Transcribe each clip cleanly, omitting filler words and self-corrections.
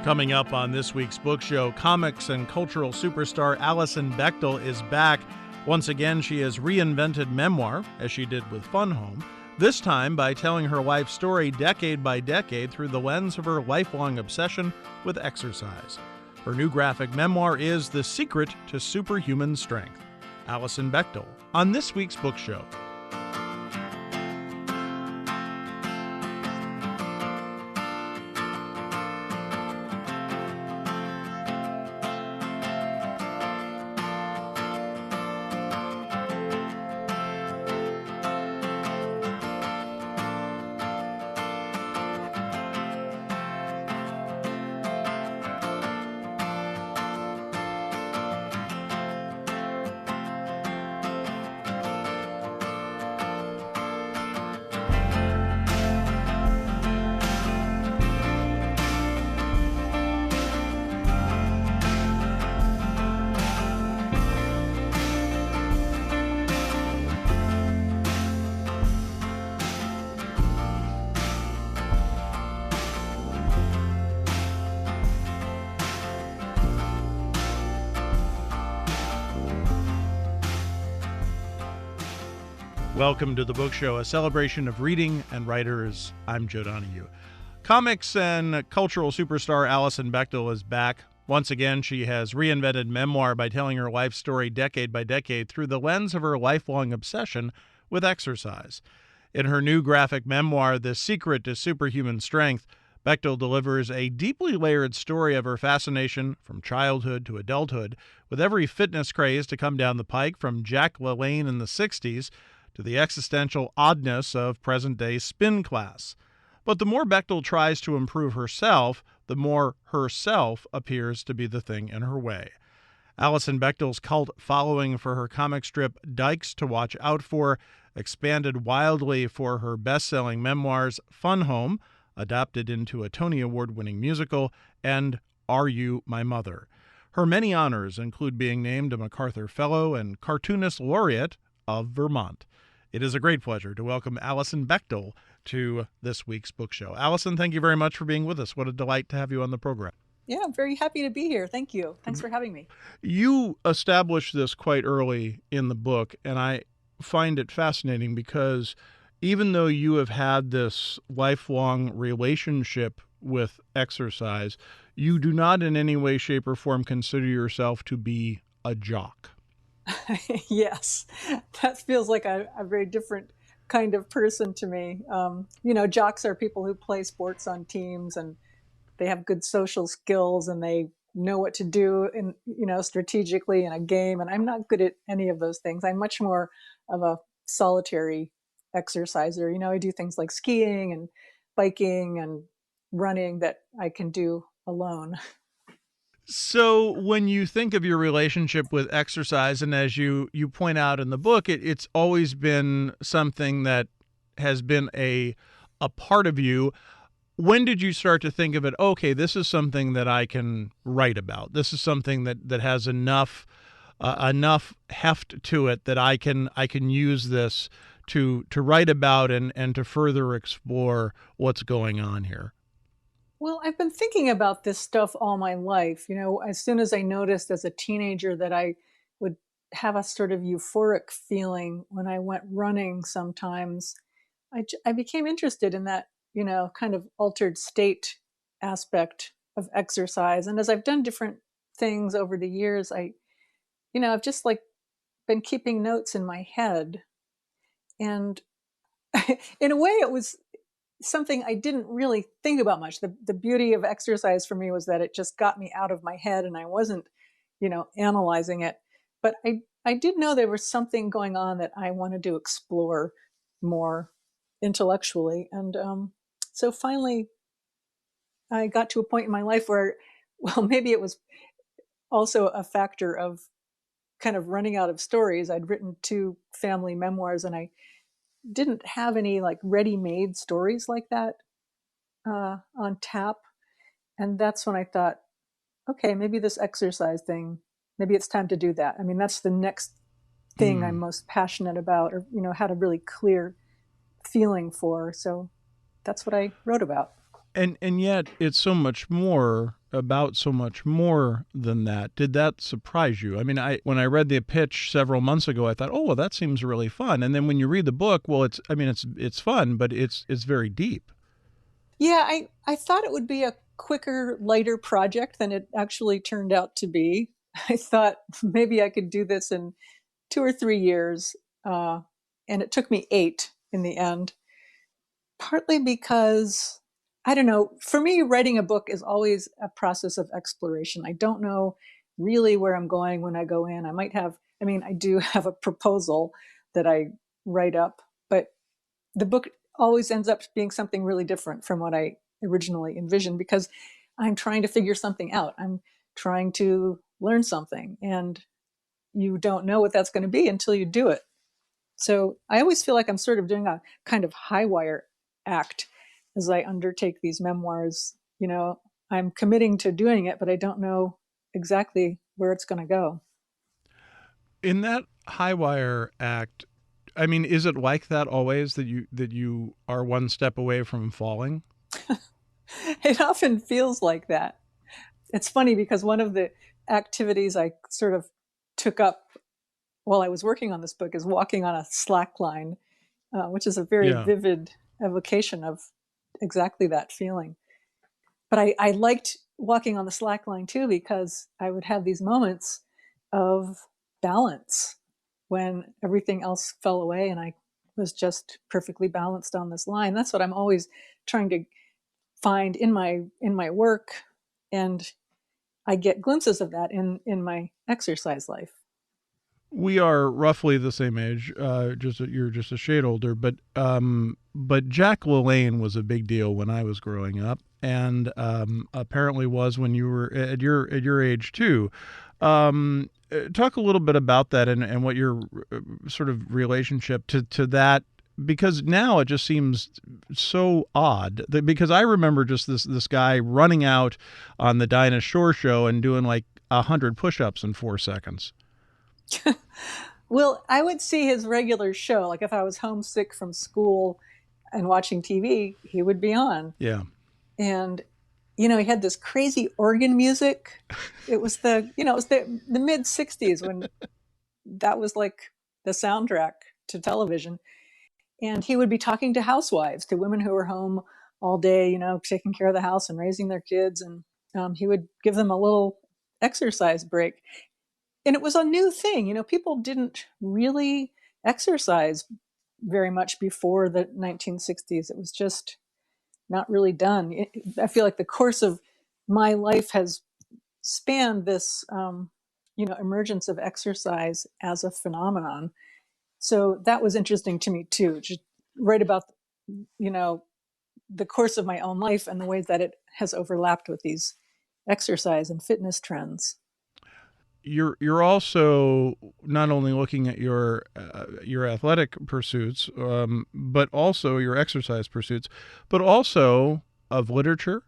Coming up on this week's book show, comics and cultural superstar Alison Bechdel is back. Once again, she has reinvented memoir, as she did with Fun Home, this time by telling her life story decade by decade through the lens of her lifelong obsession with exercise. Her new graphic memoir is The Secret to Superhuman Strength. Alison Bechdel on this week's book show. Welcome to the book show, a celebration of reading and writers. I'm Joe Donahue. Comics and cultural superstar Alison Bechdel is back. Once again, she has reinvented memoir by telling her life story decade by decade through the lens of her lifelong obsession with exercise. In her new graphic memoir, The Secret to Superhuman Strength, Bechdel delivers a deeply layered story of her fascination from childhood to adulthood, with every fitness craze to come down the pike from Jack LaLanne in the 60s to the existential oddness of present-day spin class. But the more Bechdel tries to improve herself, the more herself appears to be the thing in her way. Alison Bechdel's cult following for her comic strip Dykes to Watch Out For expanded wildly for her best-selling memoirs Fun Home, adapted into a Tony Award-winning musical, and Are You My Mother? Her many honors include being named a MacArthur Fellow and Cartoonist Laureate of Vermont. It is a great pleasure to welcome Alison Bechdel to this week's book show. Alison, thank you very much for being with us. What a delight to have you on the program. Yeah, I'm very happy to be here. Thank you. Thanks for having me. You established this quite early in the book, and I find it fascinating because even though you have had this lifelong relationship with exercise, you do not in any way, shape, or form consider yourself to be a jock. Yes, that feels like a very different kind of person to me. Jocks are people who play sports on teams and they have good social skills and they know what to do strategically in a game. And I'm not good at any of those things. I'm much more of a solitary exerciser. I do things like skiing and biking and running that I can do alone. So when you think of your relationship with exercise, and as you point out in the book, it's always been something that has been a part of you. When did you start to think of it, okay, this is something that I can write about? This is something that has enough heft to it that I can use this to write about and to further explore what's going on here? Well, I've been thinking about this stuff all my life. As soon as I noticed as a teenager that I would have a sort of euphoric feeling when I went running sometimes, I became interested in that, kind of altered state aspect of exercise. And as I've done different things over the years, I've just been keeping notes in my head. And in a way, it was something I didn't really think about much. The beauty of exercise for me was that it just got me out of my head and I wasn't, analyzing it. But I did know there was something going on that I wanted to explore more intellectually. And so finally, I got to a point in my life where, well, maybe it was also a factor of kind of running out of stories. I'd written 2 family memoirs and I didn't have any ready-made stories like that on tap. And that's when I thought, okay, maybe this exercise thing, maybe it's time to do that. I mean, that's the next thing I'm most passionate about, or, had a really clear feeling for. So that's what I wrote about. And yet it's so much more about so much more than that. Did that surprise you? I mean, I when I read the pitch several months ago, I thought, oh, well, that seems really fun. And then when you read the book, well, it's fun, but it's very deep. Yeah, I thought it would be a quicker, lighter project than it actually turned out to be. I thought maybe I could do this in 2 or 3 years, uh, and it took me 8 in the end. Partly because I don't know. For me, writing a book is always a process of exploration. I don't know really where I'm going when I go in. I might have, I mean, I do have a proposal that I write up, but the book always ends up being something really different from what I originally envisioned because I'm trying to figure something out. I'm trying to learn something, and you don't know what that's going to be until you do it. So I always feel like I'm sort of doing a kind of high wire act as I undertake these memoirs. I'm committing to doing it, but I don't know exactly where it's going to go. In that high wire act, I mean, is it like that always that you are one step away from falling? It often feels like that. It's funny because one of the activities I sort of took up while I was working on this book is walking on a slack line, which is a very Yeah. vivid evocation of exactly that feeling. But I liked walking on the slack line too because I would have these moments of balance when everything else fell away and I was just perfectly balanced on this line. That's what I'm always trying to find in my work, and I get glimpses of that in my exercise life. We are roughly the same age. You're just a shade older, but Jack LaLanne was a big deal when I was growing up, and apparently was when you were at your age too. Talk a little bit about that and what your sort of relationship to that, because now it just seems so odd because I remember just this guy running out on the Dinah Shore show and doing like 100 push-ups in 4 seconds. Well, I would see his regular show. Like if I was homesick from school and watching TV, he would be on. Yeah. And he had this crazy organ music. It was the mid 60s when that was like the soundtrack to television. And he would be talking to housewives, to women who were home all day, taking care of the house and raising their kids. And he would give them a little exercise break. And it was a new thing. People didn't really exercise very much before the 1960s. It was just not really done. I feel like the course of my life has spanned this, emergence of exercise as a phenomenon. So that was interesting to me too. Just write about, you know, the course of my own life and the ways that it has overlapped with these exercise and fitness trends. You're also not only looking at your athletic pursuits, but also your exercise pursuits, but also of literature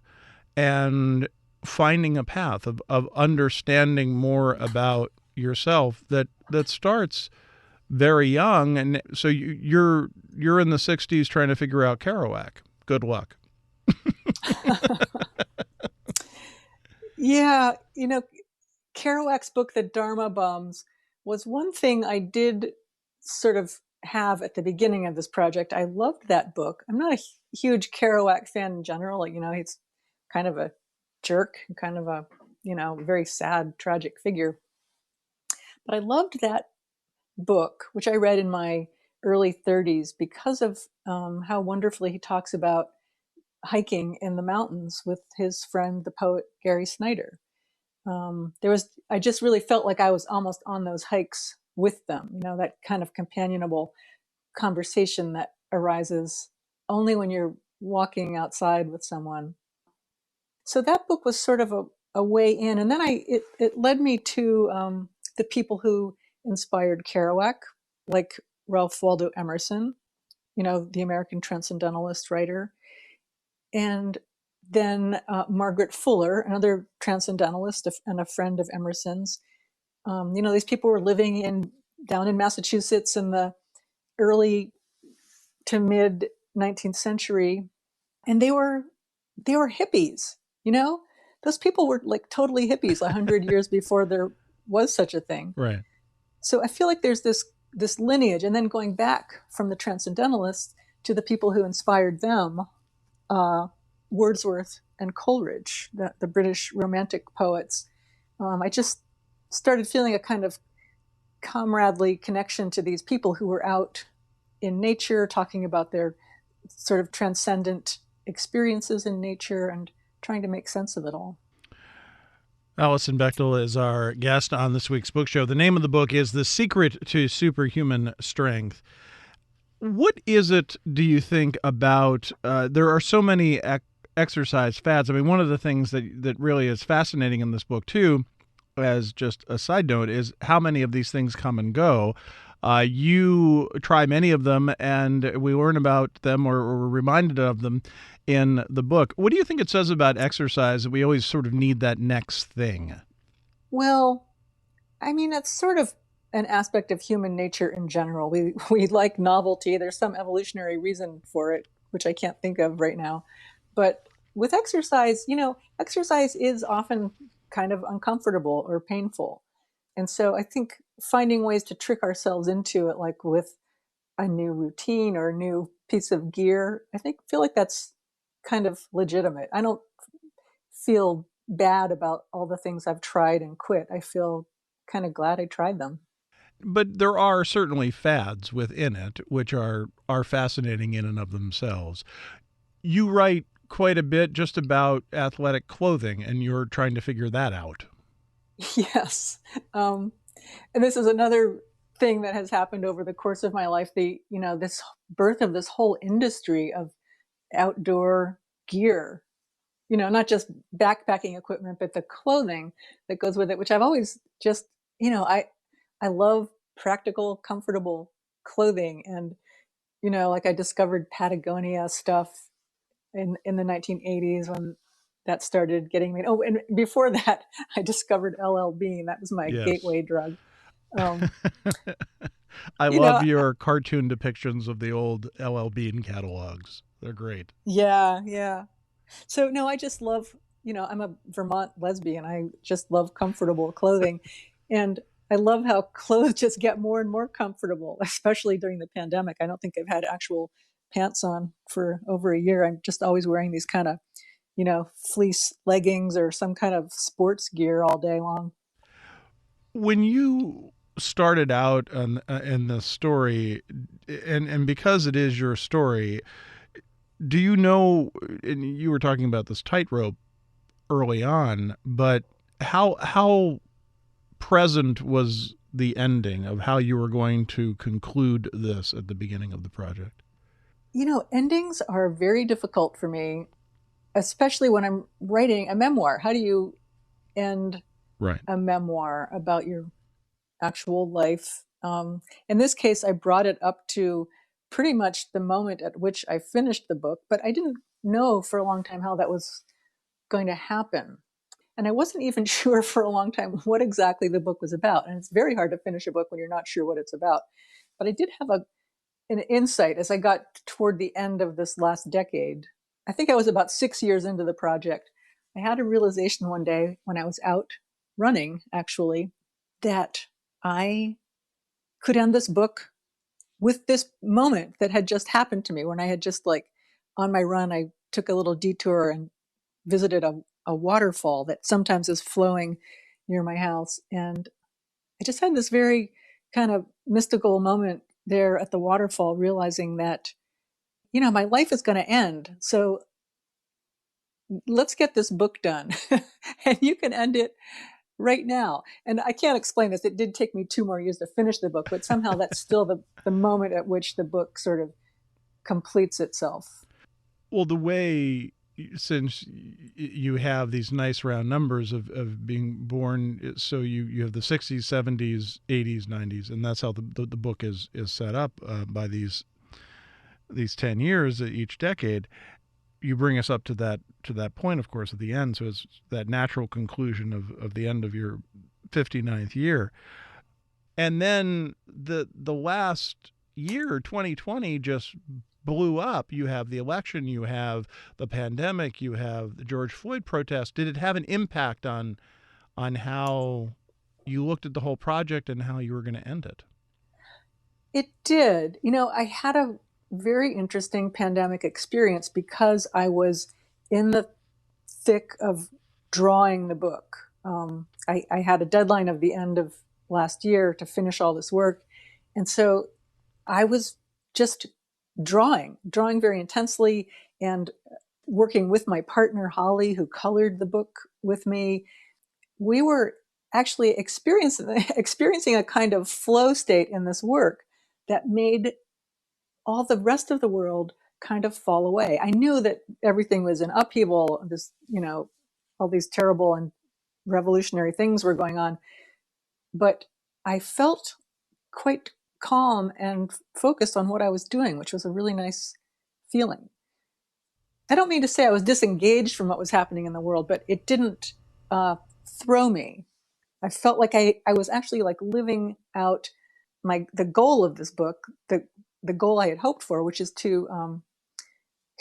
and finding a path of understanding more about yourself that starts very young. And so you're in the 60s trying to figure out Kerouac. Good luck. Yeah, Kerouac's book, The Dharma Bums, was one thing I did sort of have at the beginning of this project. I loved that book. I'm not a huge Kerouac fan in general. Like, he's kind of a jerk, kind of a, very sad, tragic figure. But I loved that book, which I read in my early 30s because of how wonderfully he talks about hiking in the mountains with his friend, the poet Gary Snyder. I just really felt like I was almost on those hikes with them, that kind of companionable conversation that arises only when you're walking outside with someone. So that book was sort of a way in. And then it led me to the people who inspired Kerouac, like Ralph Waldo Emerson, the American transcendentalist writer. And then Margaret Fuller, another transcendentalist and a friend of Emerson's. These people were living down in Massachusetts in the early to mid 19th century, and they were hippies. You know, those people were like totally hippies 100 years before there was such a thing. Right. So I feel like there's this lineage, and then going back from the transcendentalists to the people who inspired them, uh, Wordsworth and Coleridge, the British Romantic poets. I just started feeling a kind of comradely connection to these people who were out in nature, talking about their sort of transcendent experiences in nature and trying to make sense of it all. Alison Bechdel is our guest on this week's book show. The name of the book is The Secret to Superhuman Strength. What is it, do you think, about there are so many exercise fads? I mean, one of the things that really is fascinating in this book, too, as just a side note, is how many of these things come and go. You try many of them, and we learn about them or we're reminded of them in the book. What do you think it says about exercise that we always sort of need that next thing? Well, I mean, that's sort of an aspect of human nature in general. We like novelty. There's some evolutionary reason for it, which I can't think of right now. But with exercise, exercise is often kind of uncomfortable or painful. And so I think finding ways to trick ourselves into it, like with a new routine or a new piece of gear, feel like that's kind of legitimate. I don't feel bad about all the things I've tried and quit. I feel kind of glad I tried them. But there are certainly fads within it, which are fascinating in and of themselves. You write quite a bit just about athletic clothing, and you're trying to figure that out. Yes. And this is another thing that has happened over the course of my life. This birth of this whole industry of outdoor gear, not just backpacking equipment, but the clothing that goes with it, which I've always just, I love practical, comfortable clothing. And, like I discovered Patagonia stuff in the 1980s when that started getting me. Oh, and before that, I discovered LL Bean. That was my Yes. gateway drug. Um, I you love know, your cartoon depictions of the old LL Bean catalogs. They're great. yeah, yeah. So no, I just love, I'm a Vermont lesbian. I just love comfortable clothing. And I love how clothes just get more and more comfortable, especially during the pandemic. I don't think I've had actual pants on for over a year. I'm just always wearing these kind of, fleece leggings or some kind of sports gear all day long. When you started out in the story, and because it is your story, do you know? And you were talking about this tightrope early on, but how present was the ending of how you were going to conclude this at the beginning of the project? Endings are very difficult for me, especially when I'm writing a memoir. How do you end Right. a memoir about your actual life? In this case, I brought it up to pretty much the moment at which I finished the book, but I didn't know for a long time how that was going to happen. And I wasn't even sure for a long time what exactly the book was about. And it's very hard to finish a book when you're not sure what it's about. But I did have an insight as I got toward the end of this last decade. I think I was about 6 years into the project. I had a realization one day when I was out running, actually, that I could end this book with this moment that had just happened to me when I had just like on my run, I took a little detour and visited a waterfall that sometimes is flowing near my house. And I just had this very kind of mystical moment there at the waterfall, realizing that, my life is going to end. So let's get this book done. And you can end it right now. And I can't explain this. It did take me 2 more years to finish the book, but somehow that's still the moment at which the book sort of completes itself. Well, the way, since you have these nice round numbers of being born, so you have the 60s, 70s, 80s, 90s, and that's how the book is set up by these 10 years each decade. You bring us up to that point, of course, at the end. So it's that natural conclusion of the end of your 59th year. And then the last year, 2020, just blew up. You have the election, you have the pandemic, you have the George Floyd protest. Did it have an impact on how you looked at the whole project and how you were going to end it? It did. I had a very interesting pandemic experience because I was in the thick of drawing the book. I had a deadline of the end of last year to finish all this work. And so I was just drawing very intensely and working with my partner, Holly, who colored the book with me. We were actually experiencing a kind of flow state in this work that made all the rest of the world kind of fall away. I knew that everything was in upheaval, all these terrible and revolutionary things were going on, but I felt quite calm and focused on what I was doing, which was a really nice feeling. I don't mean to say I was disengaged from what was happening in the world, but it didn't throw me. I felt like I was actually like living out the goal of this book, the goal I had hoped for, which is to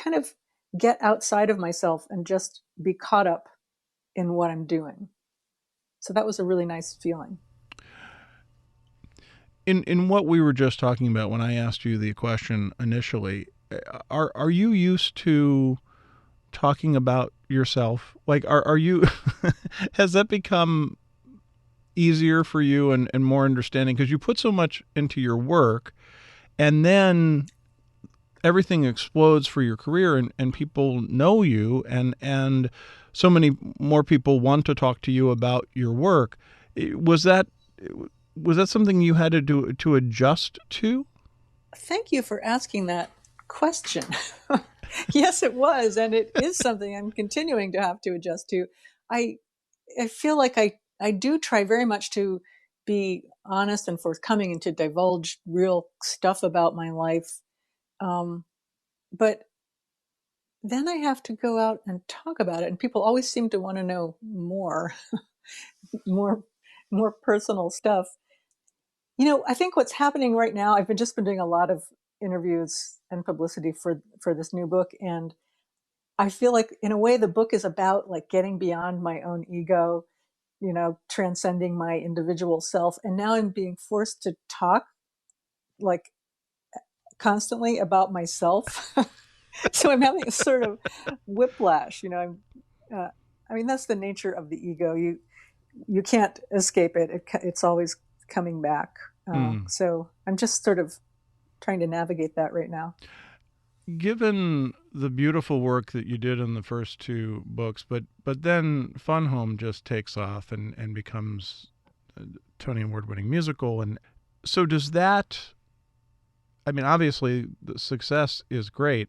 kind of get outside of myself and just be caught up in what I'm doing. So that was a really nice feeling. In what we were just talking about when I asked you the question initially, are you used to talking about yourself? Like, are you has that become easier for you and more understanding? Because you put so much into your work, and then everything explodes for your career, and people know you, and so many more people want to talk to you about your work. Was that something you had to adjust to? Thank you for asking that question. Yes, it was, and it is something I'm continuing to have to adjust to. I feel like I do try very much to be honest and forthcoming and to divulge real stuff about my life. But then I have to go out and talk about it, and people always seem to want to know more, more, more personal stuff. I think what's happening right now, I've just been doing a lot of interviews and publicity for this new book, and I feel like in a way the book is about like getting beyond my own ego, transcending my individual self. And now I'm being forced to talk like constantly about myself. So I'm having a sort of whiplash, I mean, that's the nature of the ego. You can't escape it. It's always coming back. So I'm just sort of trying to navigate that right now. Given the beautiful work that you did in the first two books, but then Fun Home just takes off and becomes a Tony Award-winning musical, and so does that. I mean, obviously, the success is great,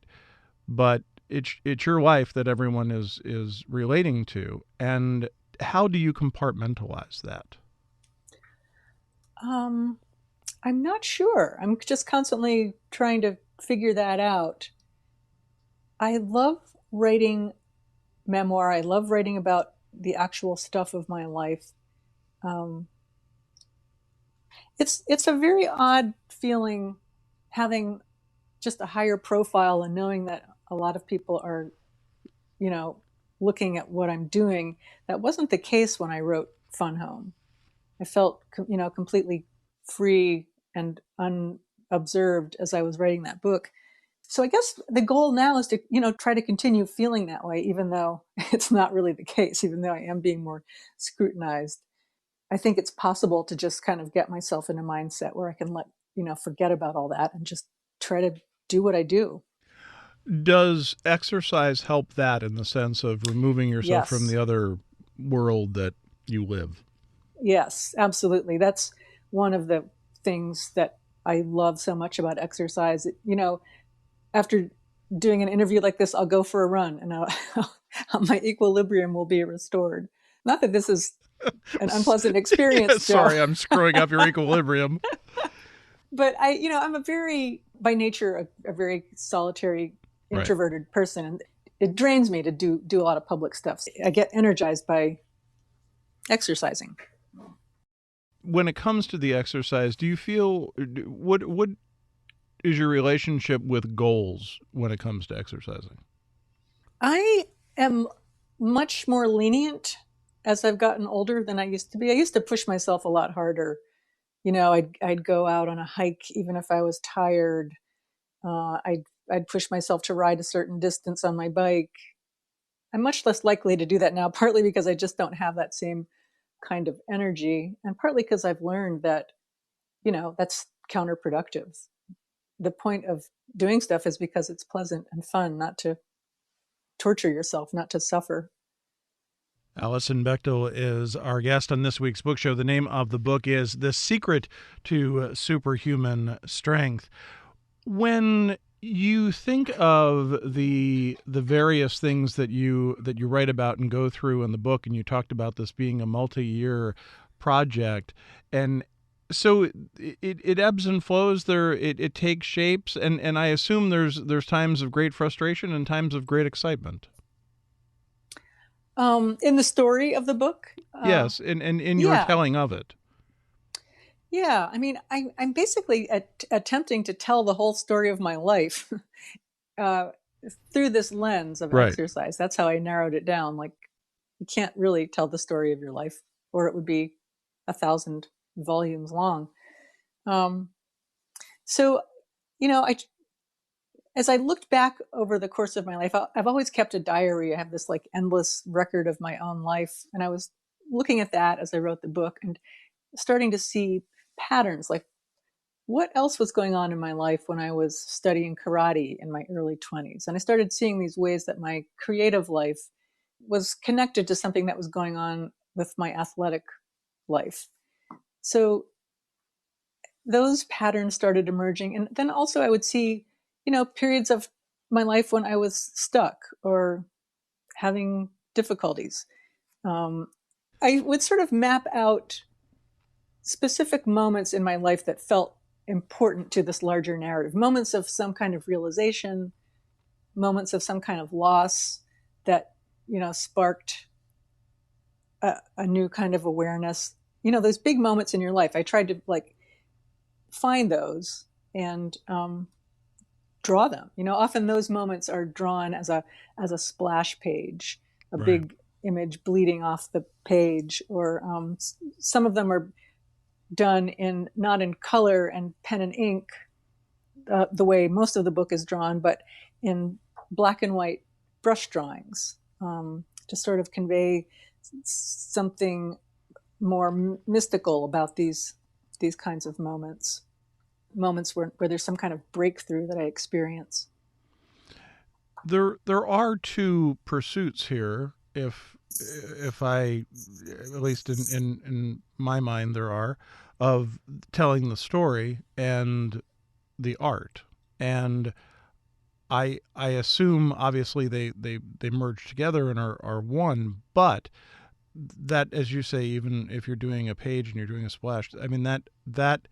but it's your life that everyone is relating to, and how do you compartmentalize that? I'm not sure. I'm just constantly trying to figure that out. I love writing memoir. I love writing about the actual stuff of my life. Um, it's a very odd feeling having just a higher profile and knowing that a lot of people are, you know, looking at what I'm doing. That wasn't the case when I wrote Fun Home. I felt, completely free and unobserved as I was writing that book. So I guess the goal now is to, try to continue feeling that way, even though it's not really the case, even though I am being more scrutinized. I think it's possible to just kind of get myself in a mindset where I can forget about all that and just try to do what I do. Does exercise help that in the sense of removing yourself from Yes. the other world that you live? Yes, absolutely. That's one of the things that I love so much about exercise. After doing an interview like this, I'll go for a run and my equilibrium will be restored. Not that this is an unpleasant experience, Joe. Sorry, I'm screwing up your equilibrium. But I'm by nature, a very solitary, Right. introverted person. And it drains me to do a lot of public stuff. I get energized by exercising. When it comes to the exercise, do you feel would is your relationship with goals when it comes to exercising? I am much more lenient as I've gotten older than I used to be. I used to push myself a lot harder. I'd go out on a hike even if I was tired. I'd push myself to ride a certain distance on my bike. I'm much less likely to do that now, partly because I just don't have that same kind of energy, and partly because I've learned that, that's counterproductive. The point of doing stuff is because it's pleasant and fun, not to torture yourself, not to suffer. Alison Bechdel is our guest on this week's book show. The name of the book is The Secret to Superhuman Strength. When you think of the various things that you write about and go through in the book, and you talked about this being a multi-year project, and so it ebbs and flows. It takes shapes, and I assume there's times of great frustration and times of great excitement. In the story of the book, Yes, and in your yeah, telling of it. yeah. I mean, I'm basically attempting to tell the whole story of my life uh, through this lens of Right. exercise. That's how I narrowed it down. Like, you can't really tell the story of your life, or it would be 1,000 volumes long. Um, so, I as I looked back over the course of my life, I've always kept a diary. I have this like endless record of my own life, and I was looking at that as I wrote the book and starting to see patterns, like what else was going on in my life when I was studying karate in my early 20s. And I started seeing these ways that my creative life was connected to something that was going on with my athletic life. So those patterns started emerging. And then also I would see, periods of my life when I was stuck or having difficulties. Um, I would sort of map out specific moments in my life that felt important to this larger narrative, moments of some kind of realization, moments of some kind of loss that, sparked a new kind of awareness. Those big moments in your life. I tried to like find those and draw them. Often those moments are drawn as a splash page, a Right. big image bleeding off the page, or some of them are done in not in color and pen and ink, the way most of the book is drawn, but in black and white brush drawings, to sort of convey something more mystical about these kinds of moments where there's some kind of breakthrough that I experience. There are two pursuits here. If I, at least in my mind, there are, of telling the story and the art. And I assume obviously they merge together and are one, but that, as you say, even if you're doing a page and you're doing a splash, I mean that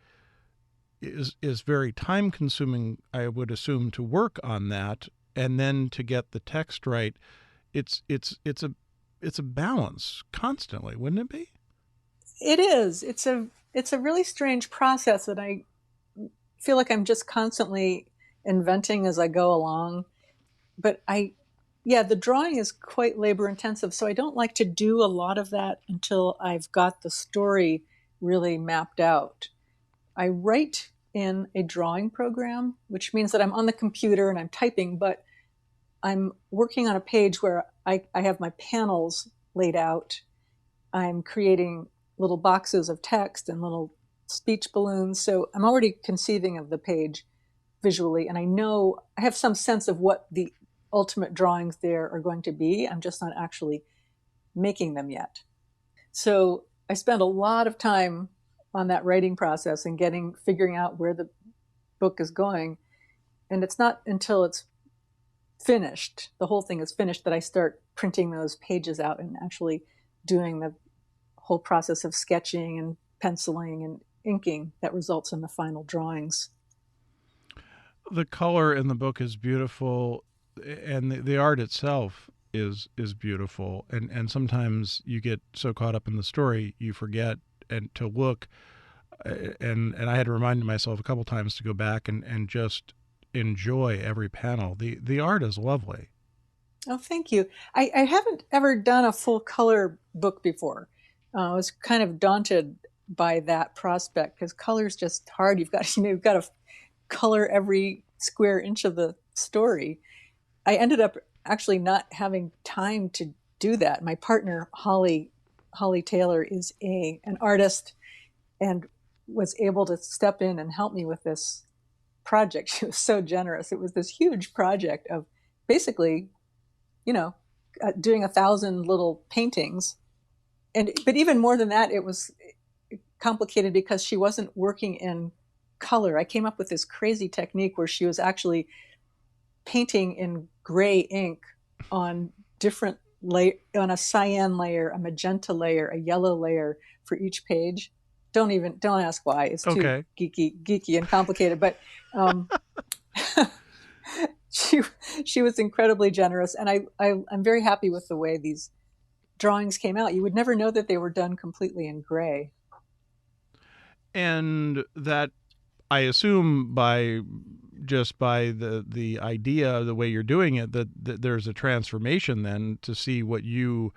is very time consuming, I would assume, to work on that, and then to get the text right. It's a balance constantly, wouldn't it be? It is. It's a really strange process that I feel like I'm just constantly inventing as I go along. But yeah, the drawing is quite labor intensive. So I don't like to do a lot of that until I've got the story really mapped out. I write in a drawing program, which means that I'm on the computer and I'm typing, but I'm working on a page where I have my panels laid out. I'm creating little boxes of text and little speech balloons. So I'm already conceiving of the page visually, and I have some sense of what the ultimate drawings there are going to be. I'm just not actually making them yet. So I spend a lot of time on that writing process and figuring out where the book is going. And it's not until it's finished, the whole thing is finished, that I start printing those pages out and actually doing the whole process of sketching and penciling and inking that results in the final drawings. The color in the book is beautiful, and the art itself is beautiful. And sometimes you get so caught up in the story you forget and to look and I had to remind myself a couple times to go back and just enjoy every panel. The art is lovely. Oh, thank you. I haven't ever done a full color book before. I was kind of daunted by that prospect because color is just hard. You've got to color every square inch of the story. I ended up actually not having time to do that. My partner, Holly Taylor, is an artist and was able to step in and help me with this project. She was so generous. It was this huge project of basically, doing 1,000 little paintings. But even more than that, it was complicated because she wasn't working in color. I came up with this crazy technique where she was actually painting in gray ink on on a cyan layer, a magenta layer, a yellow layer for each page. Don't ask why. It's too Okay. geeky and complicated. But she was incredibly generous, and I'm very happy with the way these drawings came out. You would never know that they were done completely in gray. And that, I assume, by the idea, the way you're doing it, that there's a transformation then to see what you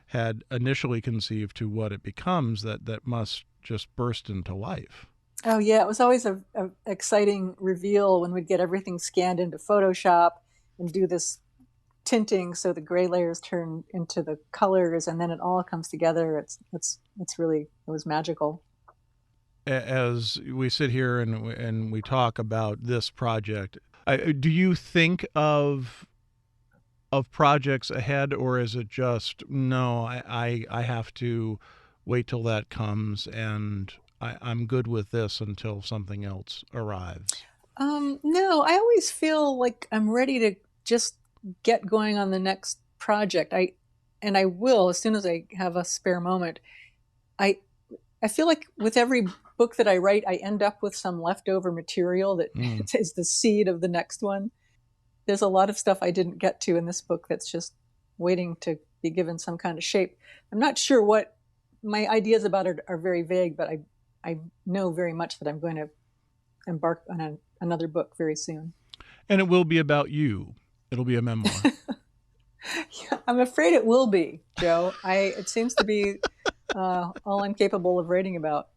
had initially conceived to what it becomes, that must just burst into life. Oh yeah, it was always a exciting reveal when we'd get everything scanned into Photoshop and do this tinting so the gray layers turn into the colors, and then it all comes together. It was magical. As we sit here and we talk about this project, do you think of projects ahead, or is it just, no, I have to wait till that comes, and I'm good with this until something else arrives? No, I always feel like I'm ready to just get going on the next project. I will as soon as I have a spare moment. I feel like with every book that I write, I end up with some leftover material that is the seed of the next one. There's a lot of stuff I didn't get to in this book that's just waiting to be given some kind of shape. I'm not sure what my ideas about it are very vague, but I know very much that I'm going to embark on another book very soon. And it will be about you. It'll be a memoir. Yeah, I'm afraid it will be, Joe. It seems to be all I'm capable of writing about.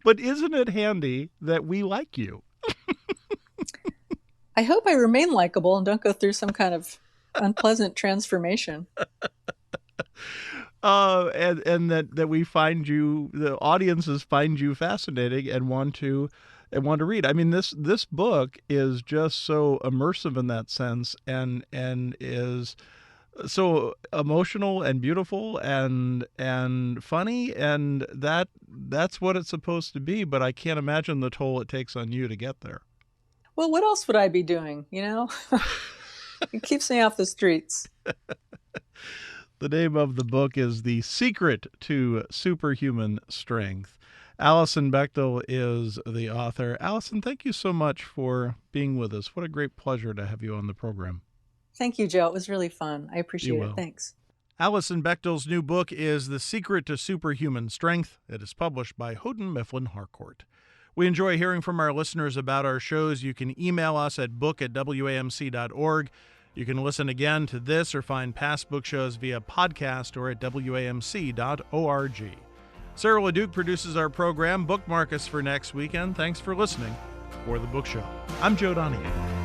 But isn't it handy that we like you? I hope I remain likable and don't go through some kind of unpleasant transformation. And that we find you, the audiences find you fascinating and want to read. I mean, this book is just so immersive in that sense, and is so emotional and beautiful and funny, and that's what it's supposed to be. But I can't imagine the toll it takes on you to get there. Well, what else would I be doing? It keeps me off the streets. The name of the book is The Secret to Superhuman Strength. Alison Bechdel is the author. Alison, thank you so much for being with us. What a great pleasure to have you on the program. Thank you, Joe. It was really fun. I appreciate it. Thanks. Alison Bechdel's new book is The Secret to Superhuman Strength. It is published by Houghton Mifflin Harcourt. We enjoy hearing from our listeners about our shows. You can email us at book@wamc.org. You can listen again to this or find past book shows via podcast or at wamc.org. Sarah LeDuc produces our program. Bookmark us for next weekend. Thanks for listening for The Book Show. I'm Joe Donahue.